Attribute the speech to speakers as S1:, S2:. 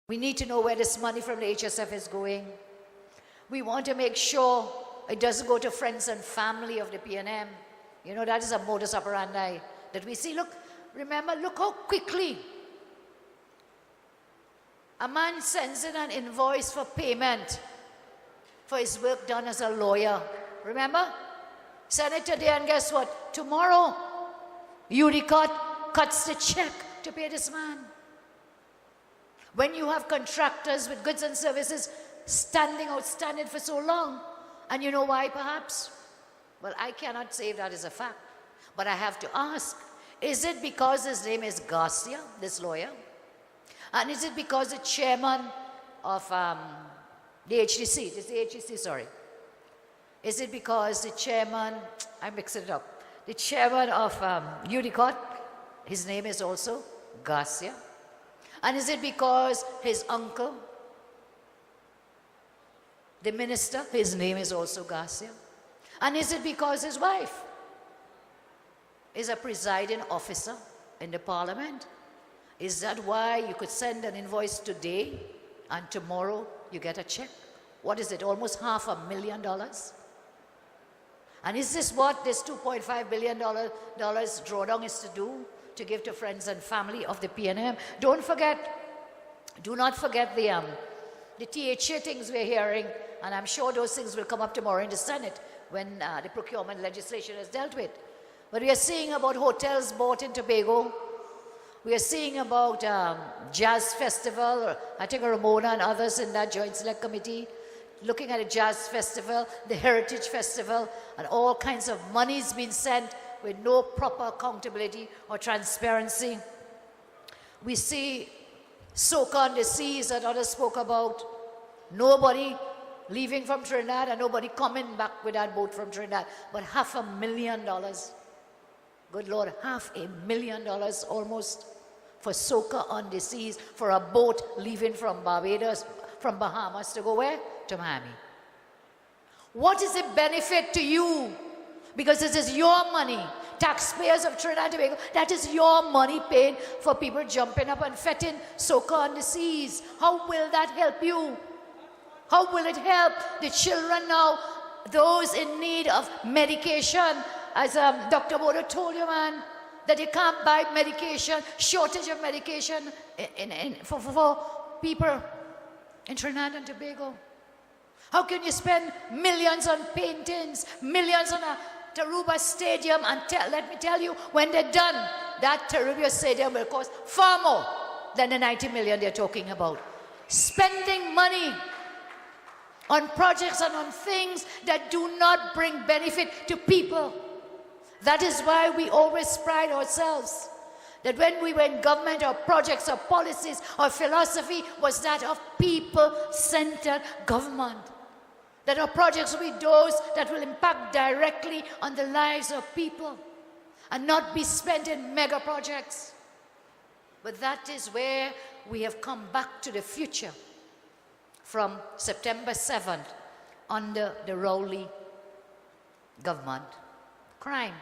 S1: We need to know where this money from the HSF is going. We want to make sure it doesn't go to friends and family of the PNM. You know, that is a modus operandi that we see. Look, remember, look how quickly a man sends in an invoice for payment for his work done as a lawyer. Remember? Send it today and guess what? Tomorrow, UDCOT cuts the check to pay this man. When you have contractors with goods and services outstanding for so long, and you know why perhaps? Well, I cannot say if that is a fact, but I have to ask, is it because his name is Garcia, this lawyer? And is it because the chairman of the HDC, this is the HDC, sorry. Is it because the chairman, I mixed it up, the chairman of UDCOT, his name is also Garcia? And is it because his uncle, the minister, his name is also Garcia? And is it because his wife is a presiding officer in the parliament? Is that why you could send an invoice today and tomorrow you get a check? What is it, almost $500,000? And is this what this $2.5 billion drawdown is to do? To give to friends and family of the PNM? Do not forget the THA things we're hearing, and I'm sure those things will come up tomorrow in the Senate when the procurement legislation is dealt with. But we are seeing about hotels bought in Tobago. We are seeing about Jazz Festival, I think Ramona and others in that Joint Select Committee, looking at a Jazz Festival, the Heritage Festival, and all kinds of monies being sent with no proper accountability or transparency. We see Soca on the Seas that others spoke about. Nobody leaving from Trinidad and nobody coming back with that boat from Trinidad. But $500,000. Good Lord, $500,000 almost for Soca on the Seas, for a boat leaving from Barbados, from Bahamas to go where? To Miami. What is the benefit to you? Because this is your money, taxpayers of Trinidad and Tobago, that is your money paid for people jumping up and fetting Soca on the Seas. How will that help you? How will it help the children now, those in need of medication? As Dr. Bodo told you, man, that you can't buy medication, shortage of medication for people in Trinidad and Tobago. How can you spend millions on paintings, millions on a Taruba Stadium, and let me tell you, when they're done, that Taruba Stadium will cost far more than the 90 million they're talking about. Spending money on projects and on things that do not bring benefit to people. That is why we always pride ourselves that when we were in government, our projects, our policies, our philosophy was that of people-centered government. That our projects will be those that will impact directly on the lives of people and not be spent in mega projects. But that is where we have come back to the future from September 7th under the Rowley government. Crime.